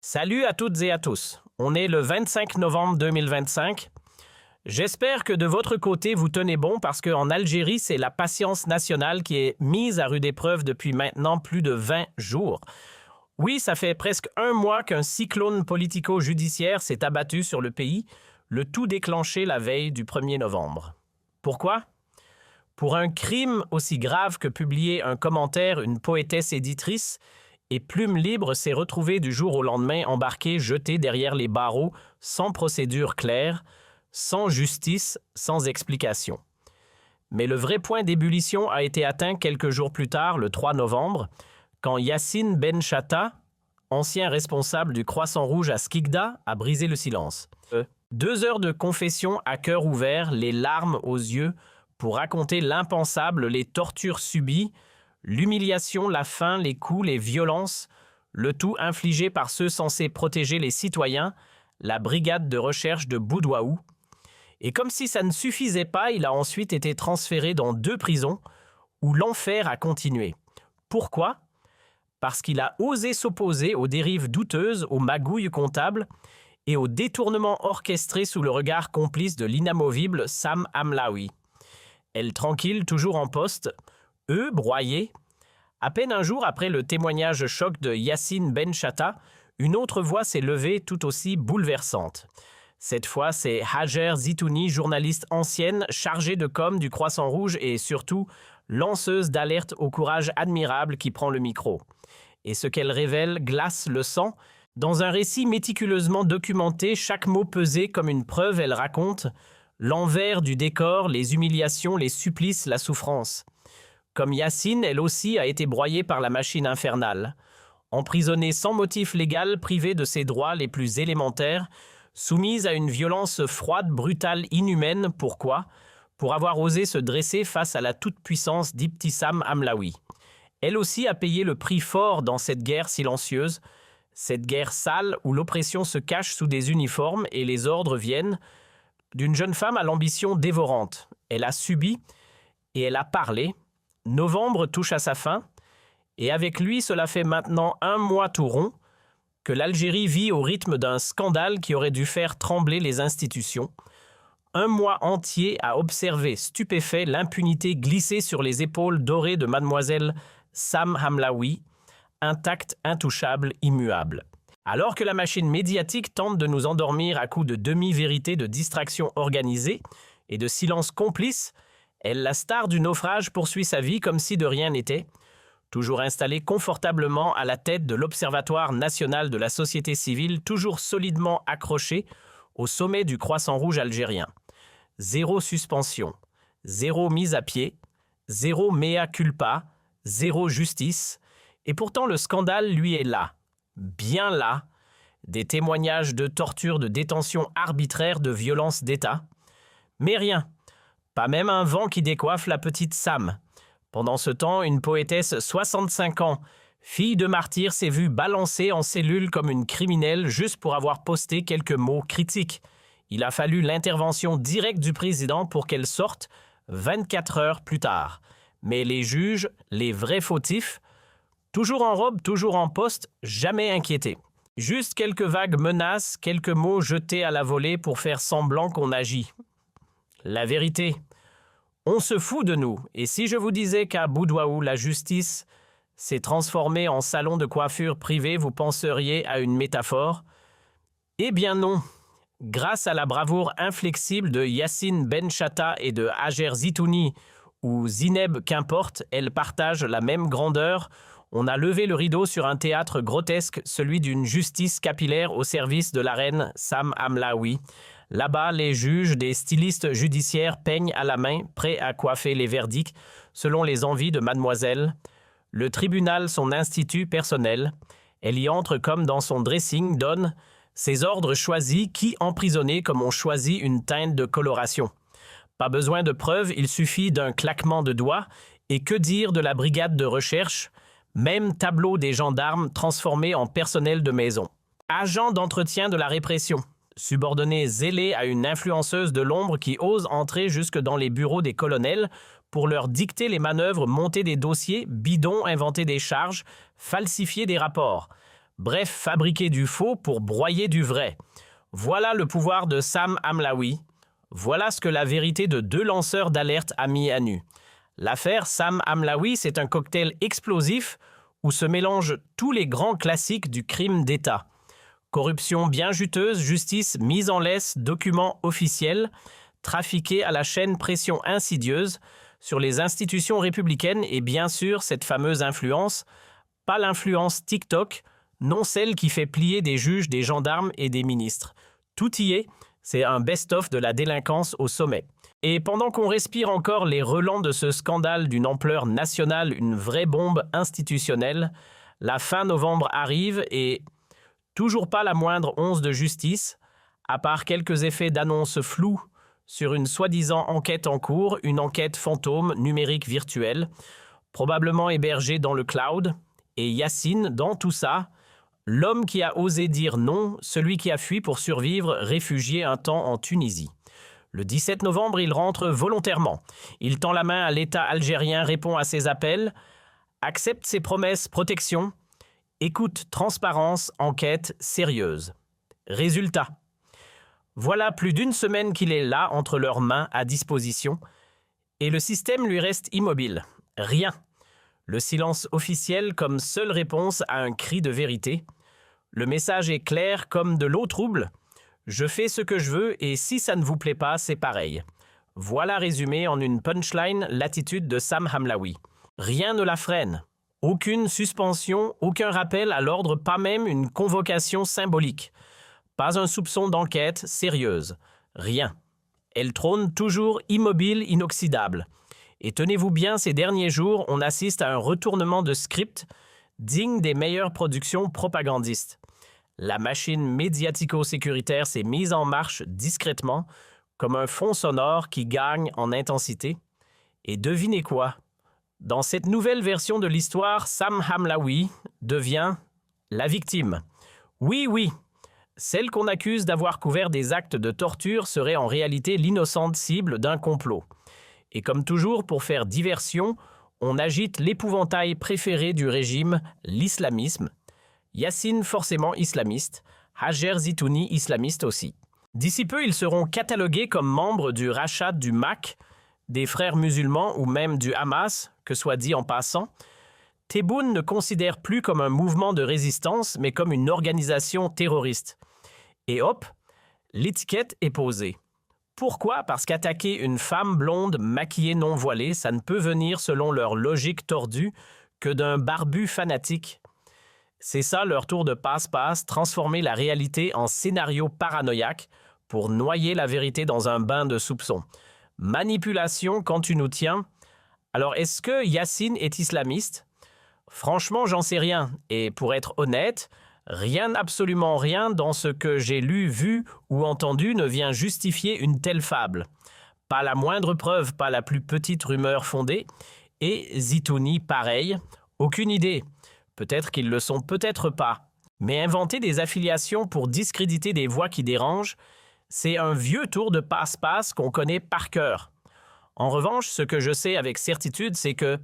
Salut à toutes et à tous. On est le 25 novembre 2025. J'espère que de votre côté, vous tenez bon parce qu'en Algérie, c'est la patience nationale qui est mise à rude épreuve depuis maintenant plus de 20 jours. Oui, ça fait presque un mois qu'un cyclone politico-judiciaire s'est abattu sur le pays, le tout déclenché la veille du 1er novembre. Pourquoi? Pour un crime aussi grave que publier un commentaire, une poétesse éditrice, et Plume Libre s'est retrouvée du jour au lendemain embarquée, jetée derrière les barreaux, sans procédure claire, sans justice, sans explication. Mais le vrai point d'ébullition a été atteint quelques jours plus tard, le 3 novembre, quand Yassine Benchatta, ancien responsable du Croissant Rouge à Skikda, a brisé le silence. 2 heures de confession à cœur ouvert, les larmes aux yeux, pour raconter l'impensable, les tortures subies, l'humiliation, la faim, les coups, les violences, le tout infligé par ceux censés protéger les citoyens, la brigade de recherche de Boudouaou. Et comme si ça ne suffisait pas, il a ensuite été transféré dans 2 prisons où l'enfer a continué. Pourquoi? Parce qu'il a osé s'opposer aux dérives douteuses, aux magouilles comptables et aux détournements orchestrés sous le regard complice de l'inamovible Sam Hamlaoui. Elle tranquille, toujours en poste, eux broyés. À peine un jour après le témoignage choc de Yassine Benchatta, une autre voix s'est levée tout aussi bouleversante. Cette fois, c'est Hajer Zitouni, journaliste ancienne, chargée de com du Croissant Rouge et surtout lanceuse d'alerte au courage admirable qui prend le micro. Et ce qu'elle révèle glace le sang. Dans un récit méticuleusement documenté, chaque mot pesé comme une preuve, elle raconte l'envers du décor, les humiliations, les supplices, la souffrance. Comme Yassine, elle aussi a été broyée par la machine infernale. Emprisonnée sans motif légal, privée de ses droits les plus élémentaires, soumise à une violence froide, brutale, inhumaine. Pourquoi? Pour avoir osé se dresser face à la toute-puissance d'Ibtissam Hamlaoui. Elle aussi a payé le prix fort dans cette guerre silencieuse, cette guerre sale où l'oppression se cache sous des uniformes et les ordres viennent d'une jeune femme à l'ambition dévorante. Elle a subi et elle a parlé. Novembre touche à sa fin, et avec lui, cela fait maintenant 1 mois tout rond que l'Algérie vit au rythme d'un scandale qui aurait dû faire trembler les institutions. 1 mois entier à observer, stupéfait, l'impunité glisser sur les épaules dorées de mademoiselle Sam Hamlaoui, intacte, intouchable, immuable. Alors que la machine médiatique tente de nous endormir à coups de demi-vérités, de distractions organisées et de silence complice, elle, la star du naufrage, poursuit sa vie comme si de rien n'était, toujours installée confortablement à la tête de l'Observatoire national de la société civile, toujours solidement accrochée au sommet du Croissant Rouge algérien. 0 suspension, 0 mise à pied, 0 mea culpa, 0 justice, et pourtant le scandale, lui, est là, bien là, des témoignages de torture, de détention arbitraire, de violence d'État, mais rien. Pas même un vent qui décoiffe la petite Sam. Pendant ce temps, une poétesse 65 ans, fille de martyr, s'est vue balancée en cellule comme une criminelle juste pour avoir posté quelques mots critiques. Il a fallu l'intervention directe du président pour qu'elle sorte 24 heures plus tard. Mais les juges, les vrais fautifs, toujours en robe, toujours en poste, jamais inquiétés. Juste quelques vagues menaces, quelques mots jetés à la volée pour faire semblant qu'on agit. La vérité, on se fout de nous. Et si je vous disais qu'à Boudouaou, la justice s'est transformée en salon de coiffure privé, vous penseriez à une métaphore? Eh bien non. Grâce à la bravoure inflexible de Yassine Benchatta et de Hajer Zitouni, ou Zineb qu'importe, elles partagent la même grandeur. On a levé le rideau sur un théâtre grotesque, celui d'une justice capillaire au service de la reine Sam Hamlaoui. Là-bas, les juges, des stylistes judiciaires peignent à la main, prêts à coiffer les verdicts, selon les envies de mademoiselle. Le tribunal, son institut personnel. Elle y entre comme dans son dressing, donne ses ordres choisis, qui emprisonner comme on choisit une teinte de coloration. Pas besoin de preuves, il suffit d'un claquement de doigts. Et que dire de la brigade de recherche? Même tableau des gendarmes transformés en personnel de maison. Agent d'entretien de la répression. Subordonné zélé à une influenceuse de l'ombre qui ose entrer jusque dans les bureaux des colonels pour leur dicter les manœuvres, monter des dossiers, bidons, inventer des charges, falsifier des rapports. Bref, fabriquer du faux pour broyer du vrai. Voilà le pouvoir de Sam Hamlaoui. Voilà ce que la vérité de 2 lanceurs d'alerte a mis à nu. L'affaire Sam Hamlaoui, c'est un cocktail explosif où se mélangent tous les grands classiques du crime d'État. Corruption bien juteuse, justice mise en laisse, documents officiels, trafiqués à la chaîne pression insidieuse sur les institutions républicaines et bien sûr cette fameuse influence, pas l'influence TikTok, non celle qui fait plier des juges, des gendarmes et des ministres. Tout y est, c'est un best-of de la délinquance au sommet. Et pendant qu'on respire encore les relents de ce scandale d'une ampleur nationale, une vraie bombe institutionnelle, la fin novembre arrive et toujours pas la moindre once de justice, à part quelques effets d'annonce floues sur une soi-disant enquête en cours, une enquête fantôme numérique virtuelle, probablement hébergée dans le cloud, et Yacine, dans tout ça, l'homme qui a osé dire non, celui qui a fui pour survivre, réfugié un temps en Tunisie. Le 17 novembre, il rentre volontairement. Il tend la main à l'État algérien, répond à ses appels, accepte ses promesses, protection, écoute, transparence, enquête sérieuse. Résultat. Voilà plus d'1 semaine qu'il est là, entre leurs mains, à disposition, et le système lui reste immobile. Rien. Le silence officiel comme seule réponse à un cri de vérité. Le message est clair comme de l'eau trouble. Je fais ce que je veux et si ça ne vous plaît pas, c'est pareil. Voilà résumé en une punchline l'attitude de Sam Hamlaoui. Rien ne la freine. Aucune suspension, aucun rappel à l'ordre, pas même une convocation symbolique. Pas un soupçon d'enquête sérieuse. Rien. Elle trône toujours immobile, inoxydable. Et tenez-vous bien, ces derniers jours, on assiste à un retournement de script digne des meilleures productions propagandistes. La machine médiatico-sécuritaire s'est mise en marche discrètement, comme un fond sonore qui gagne en intensité. Et devinez quoi? Dans cette nouvelle version de l'histoire, Sam Hamlaoui devient la victime. Oui, celle qu'on accuse d'avoir couvert des actes de torture serait en réalité l'innocente cible d'un complot. Et comme toujours, pour faire diversion, on agite l'épouvantail préféré du régime, l'islamisme. Yacine forcément islamiste, Hajer Zitouni islamiste aussi. D'ici peu, ils seront catalogués comme membres du rachat du MAC, des frères musulmans ou même du Hamas, que soit dit en passant. Tebboune ne considère plus comme un mouvement de résistance, mais comme une organisation terroriste. Et hop, l'étiquette est posée. Pourquoi? Parce qu'attaquer une femme blonde maquillée non voilée, ça ne peut venir, selon leur logique tordue, que d'un barbu fanatique. C'est ça leur tour de passe-passe, transformer la réalité en scénario paranoïaque pour noyer la vérité dans un bain de soupçons. Manipulation quand tu nous tiens. Alors, est-ce que Yacine est islamiste? Franchement, j'en sais rien. Et pour être honnête, rien, absolument rien dans ce que j'ai lu, vu ou entendu ne vient justifier une telle fable. Pas la moindre preuve, pas la plus petite rumeur fondée. Et Zitouni, pareil, aucune idée. Peut-être qu'ils le sont, peut-être pas. Mais inventer des affiliations pour discréditer des voix qui dérangent, c'est un vieux tour de passe-passe qu'on connaît par cœur. En revanche, ce que je sais avec certitude, c'est que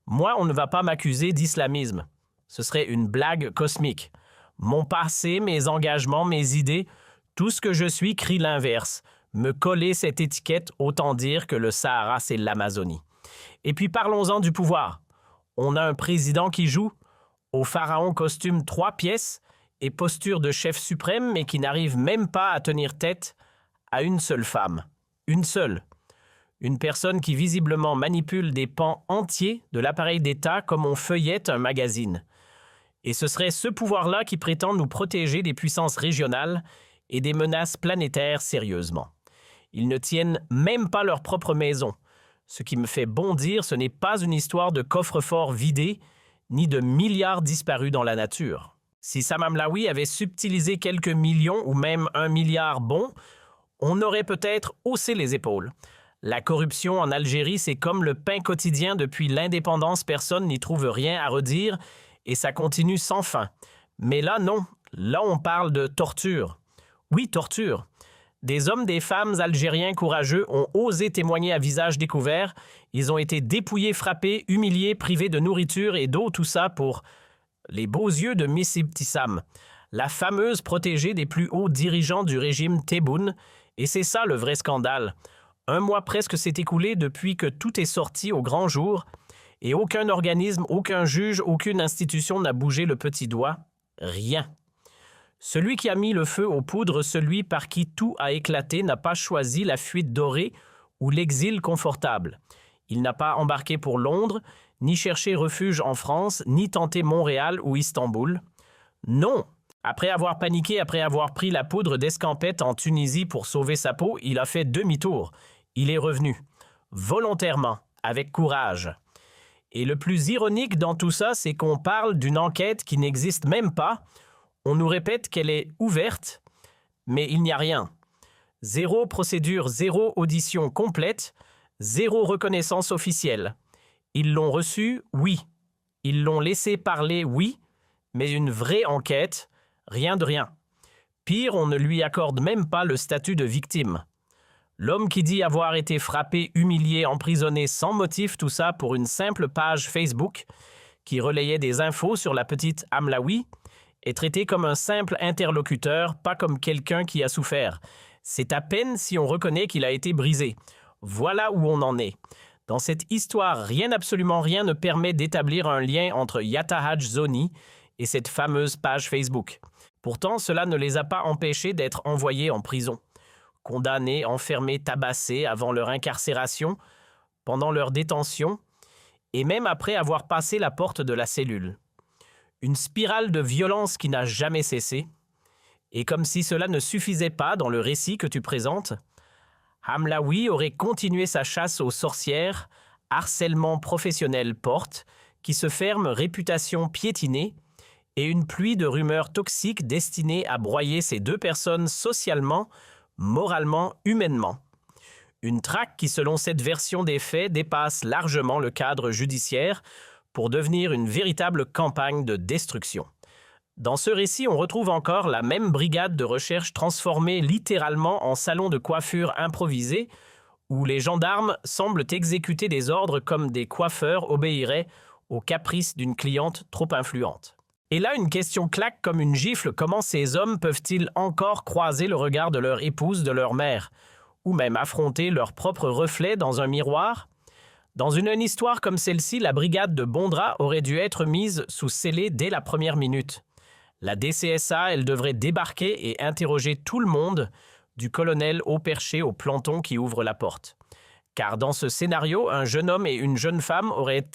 moi, on ne va pas m'accuser d'islamisme. Ce serait une blague cosmique. Mon passé, mes engagements, mes idées, tout ce que je suis crie l'inverse. Me coller cette étiquette, autant dire que le Sahara, c'est l'Amazonie. Et puis parlons-en du pouvoir. On a un président qui joue, au pharaon costume 3 pièces et posture de chef suprême, mais qui n'arrive même pas à tenir tête à une seule femme. Une seule. Une personne qui visiblement manipule des pans entiers de l'appareil d'État comme on feuillette un magazine. Et ce serait ce pouvoir-là qui prétend nous protéger des puissances régionales et des menaces planétaires sérieusement. Ils ne tiennent même pas leur propre maison. Ce qui me fait bondir, ce n'est pas une histoire de coffre-fort vidé, ni de milliards disparus dans la nature. Si Sam Hamlaoui avait subtilisé quelques millions ou même 1 milliard on aurait peut-être haussé les épaules. La corruption en Algérie, c'est comme le pain quotidien depuis l'indépendance, personne n'y trouve rien à redire et ça continue sans fin. Mais là, non. Là, on parle de torture. Oui, torture. Des hommes, des femmes algériens courageux ont osé témoigner à visage découvert. Ils ont été dépouillés, frappés, humiliés, privés de nourriture et d'eau, tout ça pour les beaux yeux de Miss Ibtissam, la fameuse protégée des plus hauts dirigeants du régime Tebboune, et c'est ça le vrai scandale. Un mois presque s'est écoulé depuis que tout est sorti au grand jour, et aucun organisme, aucun juge, aucune institution n'a bougé le petit doigt. Rien. Celui qui a mis le feu aux poudres, celui par qui tout a éclaté, n'a pas choisi la fuite dorée ou l'exil confortable. Il n'a pas embarqué pour Londres, ni cherché refuge en France, ni tenté Montréal ou Istanbul. Non! Après avoir paniqué, après avoir pris la poudre d'escampette en Tunisie pour sauver sa peau, il a fait demi-tour. Il est revenu. Volontairement, avec courage. Et le plus ironique dans tout ça, c'est qu'on parle d'une enquête qui n'existe même pas. On nous répète qu'elle est ouverte, mais il n'y a rien. Zéro procédure, zéro audition complète, zéro reconnaissance officielle. Ils l'ont reçu, oui. Ils l'ont laissé parler, oui. Mais une vraie enquête, rien de rien. Pire, on ne lui accorde même pas le statut de victime. L'homme qui dit avoir été frappé, humilié, emprisonné sans motif, tout ça pour une simple page Facebook qui relayait des infos sur la petite Hamlaoui, est traité comme un simple interlocuteur, pas comme quelqu'un qui a souffert. C'est à peine si on reconnaît qu'il a été brisé. Voilà où on en est. Dans cette histoire, absolument rien ne permet d'établir un lien entre Yatta Hadj Zoni et cette fameuse page Facebook. Pourtant, cela ne les a pas empêchés d'être envoyés en prison. Condamnés, enfermés, tabassés avant leur incarcération, pendant leur détention, et même après avoir passé la porte de la cellule. Une spirale de violence qui n'a jamais cessé. Et comme si cela ne suffisait pas dans le récit que tu présentes, Hamlaoui aurait continué sa chasse aux sorcières, harcèlement professionnel porte, qui se ferme, réputation piétinée, et une pluie de rumeurs toxiques destinées à broyer ces deux personnes socialement, moralement, humainement. Une traque qui, selon cette version des faits, dépasse largement le cadre judiciaire pour devenir une véritable campagne de destruction. Dans ce récit, on retrouve encore la même brigade de recherche transformée littéralement en salon de coiffure improvisé, où les gendarmes semblent exécuter des ordres comme des coiffeurs obéiraient aux caprices d'une cliente trop influente. Et là, une question claque comme une gifle, comment ces hommes peuvent-ils encore croiser le regard de leur épouse, de leur mère, ou même affronter leur propre reflet dans un miroir? Dans une histoire comme celle-ci, la brigade de Bondra aurait dû être mise sous scellé dès la première minute. La DCSA, elle devrait débarquer et interroger tout le monde, du colonel haut perché au planton qui ouvre la porte. Car dans ce scénario, un jeune homme et une jeune femme auraient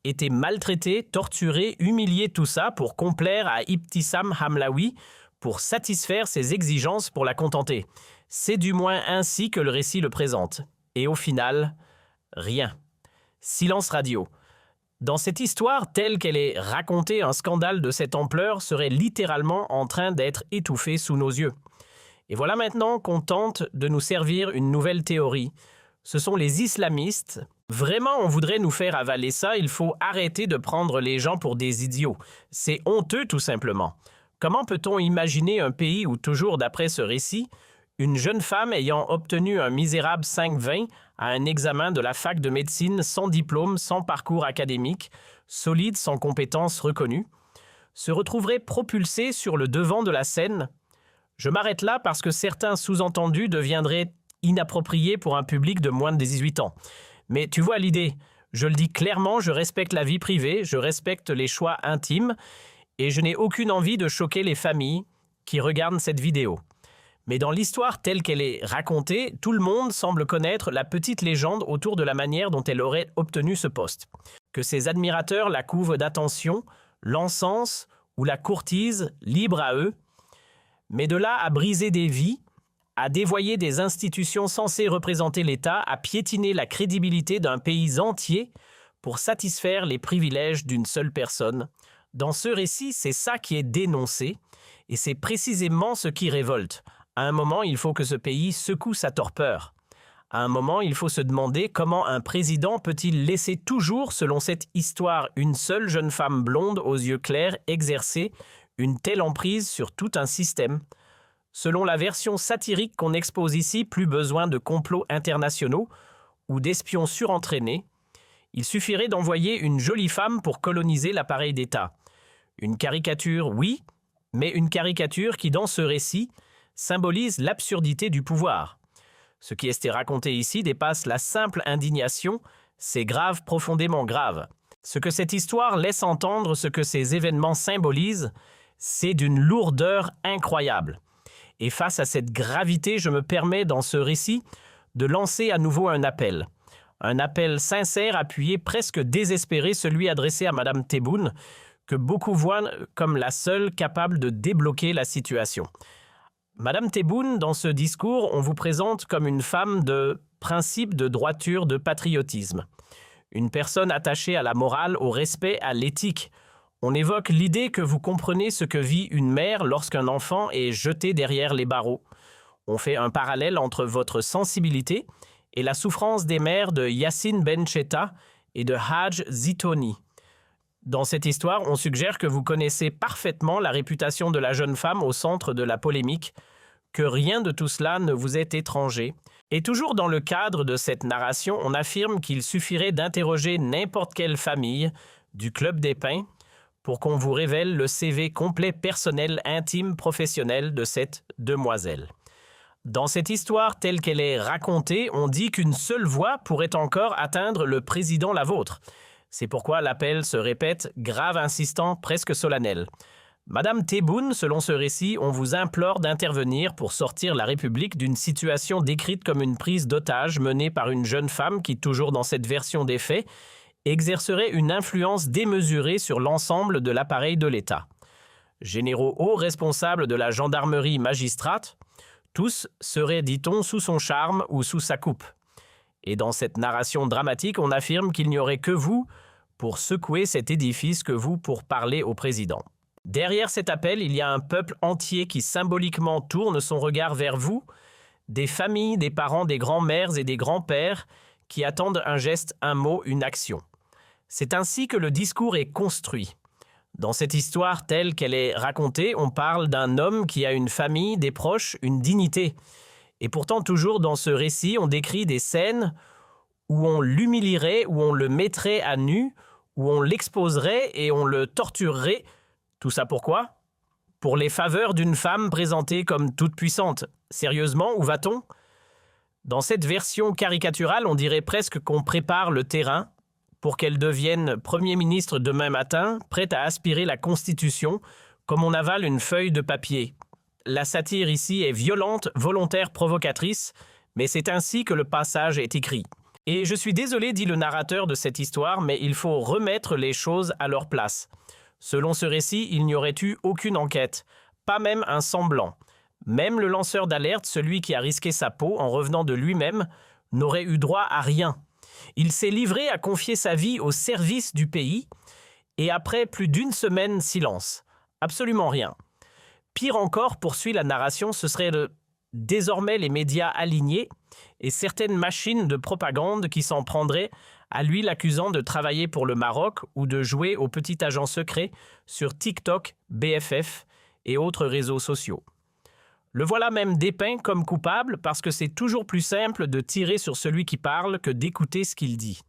été maltraités, torturés, humiliés, tout ça pour complaire à Ibtissam Hamlaoui, pour satisfaire ses exigences pour la contenter. C'est du moins ainsi que le récit le présente. Et au final, rien. Silence radio. Dans cette histoire, telle qu'elle est racontée, un scandale de cette ampleur serait littéralement en train d'être étouffé sous nos yeux. Et voilà maintenant qu'on tente de nous servir une nouvelle théorie. Ce sont les islamistes. Vraiment, on voudrait nous faire avaler ça, il faut arrêter de prendre les gens pour des idiots. C'est honteux tout simplement. Comment peut-on imaginer un pays où, toujours d'après ce récit, une jeune femme ayant obtenu un misérable 5,20 à un examen de la fac de médecine sans diplôme, sans parcours académique, solide, sans compétences reconnues, se retrouverait propulsée sur le devant de la scène? Je m'arrête là parce que certains sous-entendus deviendraient inappropriés pour un public de moins de 18 ans. Mais tu vois l'idée, je le dis clairement, je respecte la vie privée, je respecte les choix intimes et je n'ai aucune envie de choquer les familles qui regardent cette vidéo. Mais dans l'histoire telle qu'elle est racontée, tout le monde semble connaître la petite légende autour de la manière dont elle aurait obtenu ce poste. Que ses admirateurs la couvent d'attention, l'encensent ou la courtisent, libre à eux. Mais de là à briser des vies, à dévoyer des institutions censées représenter l'État, à piétiner la crédibilité d'un pays entier pour satisfaire les privilèges d'une seule personne. Dans ce récit, c'est ça qui est dénoncé, et c'est précisément ce qui révolte. À un moment, il faut que ce pays secoue sa torpeur. À un moment, il faut se demander comment un président peut-il laisser toujours, selon cette histoire, une seule jeune femme blonde aux yeux clairs exercer une telle emprise sur tout un système. Selon la version satirique qu'on expose ici, plus besoin de complots internationaux ou d'espions surentraînés. Il suffirait d'envoyer une jolie femme pour coloniser l'appareil d'État. Une caricature, oui, mais une caricature qui, dans ce récit, symbolise l'absurdité du pouvoir. Ce qui est raconté ici dépasse la simple indignation, c'est grave, profondément grave. Ce que cette histoire laisse entendre, ce que ces événements symbolisent, c'est d'une lourdeur incroyable. Et face à cette gravité, je me permets dans ce récit de lancer à nouveau un appel. Un appel sincère, appuyé, presque désespéré, celui adressé à Madame Tebboune, que beaucoup voient comme la seule capable de débloquer la situation. Madame Tebboune, dans ce discours, on vous présente comme une femme de principe, de droiture, de patriotisme. Une personne attachée à la morale, au respect, à l'éthique. On évoque l'idée que vous comprenez ce que vit une mère lorsqu'un enfant est jeté derrière les barreaux. On fait un parallèle entre votre sensibilité et la souffrance des mères de Yassine Bencheta et de Hadj Zitoni. Dans cette histoire, on suggère que vous connaissez parfaitement la réputation de la jeune femme au centre de la polémique, que rien de tout cela ne vous est étranger. Et toujours dans le cadre de cette narration, on affirme qu'il suffirait d'interroger n'importe quelle famille du Club des Pins pour qu'on vous révèle le CV complet, personnel, intime, professionnel de cette demoiselle. Dans cette histoire telle qu'elle est racontée, on dit qu'une seule voix pourrait encore atteindre le président la vôtre. C'est pourquoi l'appel se répète, grave, insistant, presque solennel. Madame Tebboune, selon ce récit, on vous implore d'intervenir pour sortir la République d'une situation décrite comme une prise d'otage menée par une jeune femme qui, toujours dans cette version des faits, exercerait une influence démesurée sur l'ensemble de l'appareil de l'État. Généraux hauts responsables de la gendarmerie magistrate, tous seraient, dit-on, sous son charme ou sous sa coupe. Et dans cette narration dramatique, on affirme qu'il n'y aurait que vous pour secouer cet édifice, que vous pour parler au président. Derrière cet appel, il y a un peuple entier qui symboliquement tourne son regard vers vous, des familles, des parents, des grands-mères et des grands-pères qui attendent un geste, un mot, une action. C'est ainsi que le discours est construit. Dans cette histoire telle qu'elle est racontée, on parle d'un homme qui a une famille, des proches, une dignité. Et pourtant, toujours dans ce récit, on décrit des scènes où on l'humilierait, où on le mettrait à nu, où on l'exposerait et on le torturerait. Tout ça pourquoi? Pour les faveurs d'une femme présentée comme toute puissante. Sérieusement, où va-t-on? Dans cette version caricaturale, on dirait presque qu'on prépare le terrain pour qu'elle devienne Premier ministre demain matin, prête à aspirer la Constitution, comme on avale une feuille de papier. La satire ici est violente, volontaire, provocatrice, mais c'est ainsi que le passage est écrit. Et je suis désolé, dit le narrateur de cette histoire, mais il faut remettre les choses à leur place. Selon ce récit, il n'y aurait eu aucune enquête, pas même un semblant. Même le lanceur d'alerte, celui qui a risqué sa peau en revenant de lui-même, n'aurait eu droit à rien. Il s'est livré à confier sa vie au service du pays, et après plus d'une semaine, silence. Absolument rien. Pire encore, poursuit la narration, ce serait désormais les médias alignés et certaines machines de propagande qui s'en prendraient à lui l'accusant de travailler pour le Maroc ou de jouer au petit agent secret sur TikTok, BFF et autres réseaux sociaux. Le voilà même dépeint comme coupable parce que c'est toujours plus simple de tirer sur celui qui parle que d'écouter ce qu'il dit.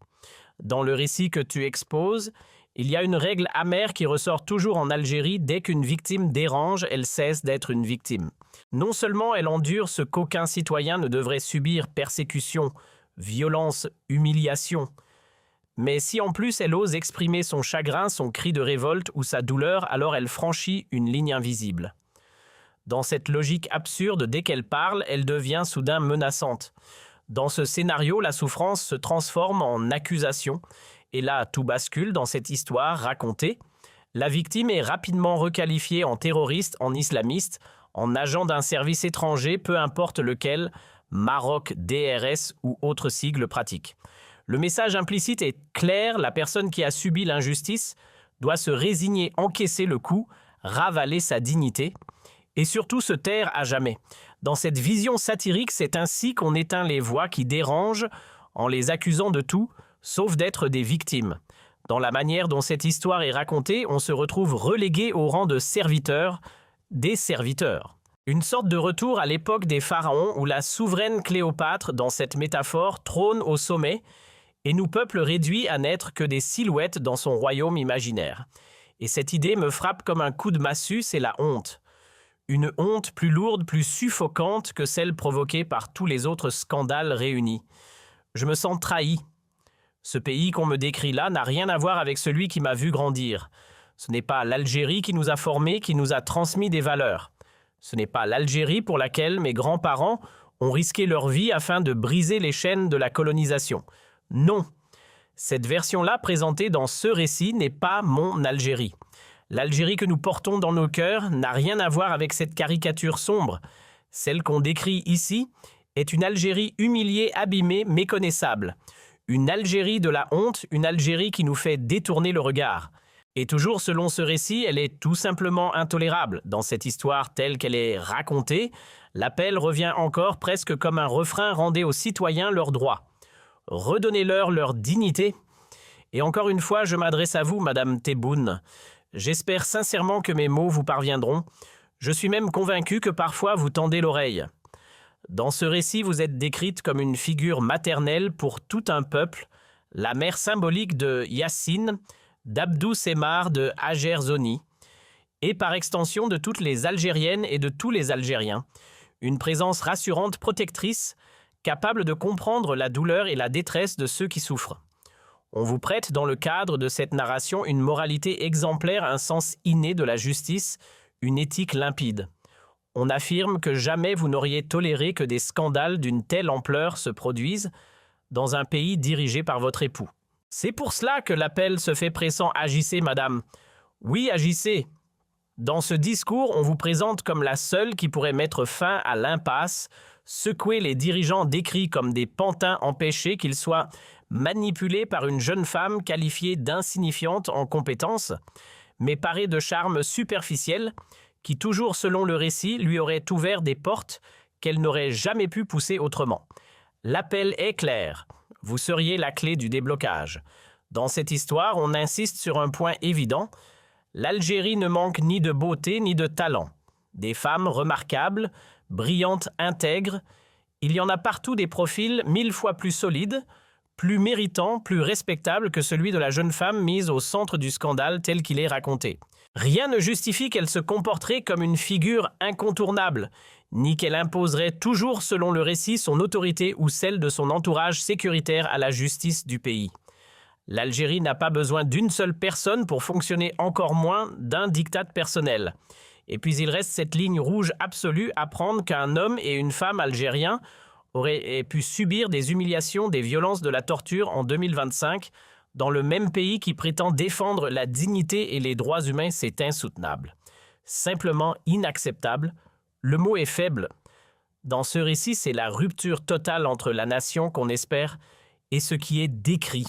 Dans le récit que tu exposes, il y a une règle amère qui ressort toujours en Algérie. Dès qu'une victime dérange, elle cesse d'être une victime. Non seulement elle endure ce qu'aucun citoyen ne devrait subir, persécution, violence, humiliation, mais si en plus elle ose exprimer son chagrin, son cri de révolte ou sa douleur, alors elle franchit une ligne invisible. Dans cette logique absurde, dès qu'elle parle, elle devient soudain menaçante. Dans ce scénario, la souffrance se transforme en accusation. Et là, tout bascule dans cette histoire racontée. La victime est rapidement requalifiée en terroriste, en islamiste, en agent d'un service étranger, peu importe lequel, Maroc, DRS ou autre sigle pratique. Le message implicite est clair, la personne qui a subi l'injustice doit se résigner, encaisser le coup, ravaler sa dignité et surtout se taire à jamais. Dans cette vision satirique, c'est ainsi qu'on éteint les voix qui dérangent en les accusant de tout, sauf d'être des victimes. Dans la manière dont cette histoire est racontée, on se retrouve relégué au rang de serviteurs, des serviteurs. Une sorte de retour à l'époque des pharaons où la souveraine Cléopâtre, dans cette métaphore, trône au sommet et nous peuple réduits à n'être que des silhouettes dans son royaume imaginaire. Et cette idée me frappe comme un coup de massue, c'est la honte. Une honte plus lourde, plus suffocante que celle provoquée par tous les autres scandales réunis. Je me sens trahi. Ce pays qu'on me décrit là n'a rien à voir avec celui qui m'a vu grandir. Ce n'est pas l'Algérie qui nous a formés, qui nous a transmis des valeurs. Ce n'est pas l'Algérie pour laquelle mes grands-parents ont risqué leur vie afin de briser les chaînes de la colonisation. Non. Cette version-là présentée dans ce récit n'est pas mon Algérie. L'Algérie que nous portons dans nos cœurs n'a rien à voir avec cette caricature sombre. Celle qu'on décrit ici est une Algérie humiliée, abîmée, méconnaissable. Une Algérie de la honte, une Algérie qui nous fait détourner le regard. Et toujours selon ce récit, elle est tout simplement intolérable. Dans cette histoire telle qu'elle est racontée, l'appel revient encore presque comme un refrain: rendez aux citoyens leurs droits. Redonnez-leur leur dignité. Et encore une fois, je m'adresse à vous, Madame Tebboune. J'espère sincèrement que mes mots vous parviendront. Je suis même convaincu que parfois vous tendez l'oreille. Dans ce récit, vous êtes décrite comme une figure maternelle pour tout un peuple, la mère symbolique de Yassine, d'Abdou Semmar, de Hajer Zoni, et par extension de toutes les Algériennes et de tous les Algériens. Une présence rassurante, protectrice, capable de comprendre la douleur et la détresse de ceux qui souffrent. On vous prête dans le cadre de cette narration une moralité exemplaire, un sens inné de la justice, une éthique limpide. On affirme que jamais vous n'auriez toléré que des scandales d'une telle ampleur se produisent dans un pays dirigé par votre époux. C'est pour cela que l'appel se fait pressant: agissez, madame. Oui, agissez. Dans ce discours, on vous présente comme la seule qui pourrait mettre fin à l'impasse, secouer les dirigeants décrits comme des pantins empêchés, qu'ils soient manipulés par une jeune femme qualifiée d'insignifiante en compétences, mais parée de charme superficiel, qui, toujours selon le récit, lui aurait ouvert des portes qu'elle n'aurait jamais pu pousser autrement. L'appel est clair. Vous seriez la clé du déblocage. Dans cette histoire, on insiste sur un point évident. L'Algérie ne manque ni de beauté ni de talent. Des femmes remarquables, brillantes, intègres. Il y en a partout des profils 1000 fois plus solides, plus méritants, plus respectables que celui de la jeune femme mise au centre du scandale tel qu'il est raconté. Rien ne justifie qu'elle se comporterait comme une figure incontournable, ni qu'elle imposerait toujours selon le récit son autorité ou celle de son entourage sécuritaire à la justice du pays. L'Algérie n'a pas besoin d'une seule personne pour fonctionner, encore moins d'un diktat personnel. Et puis il reste cette ligne rouge absolue: apprendre qu'un homme et une femme algériens auraient pu subir des humiliations, des violences, de la torture en 2025, dans le même pays qui prétend défendre la dignité et les droits humains. C'est insoutenable. Simplement inacceptable. Le mot est faible. Dans ce récit, c'est la rupture totale entre la nation qu'on espère et ce qui est décrit.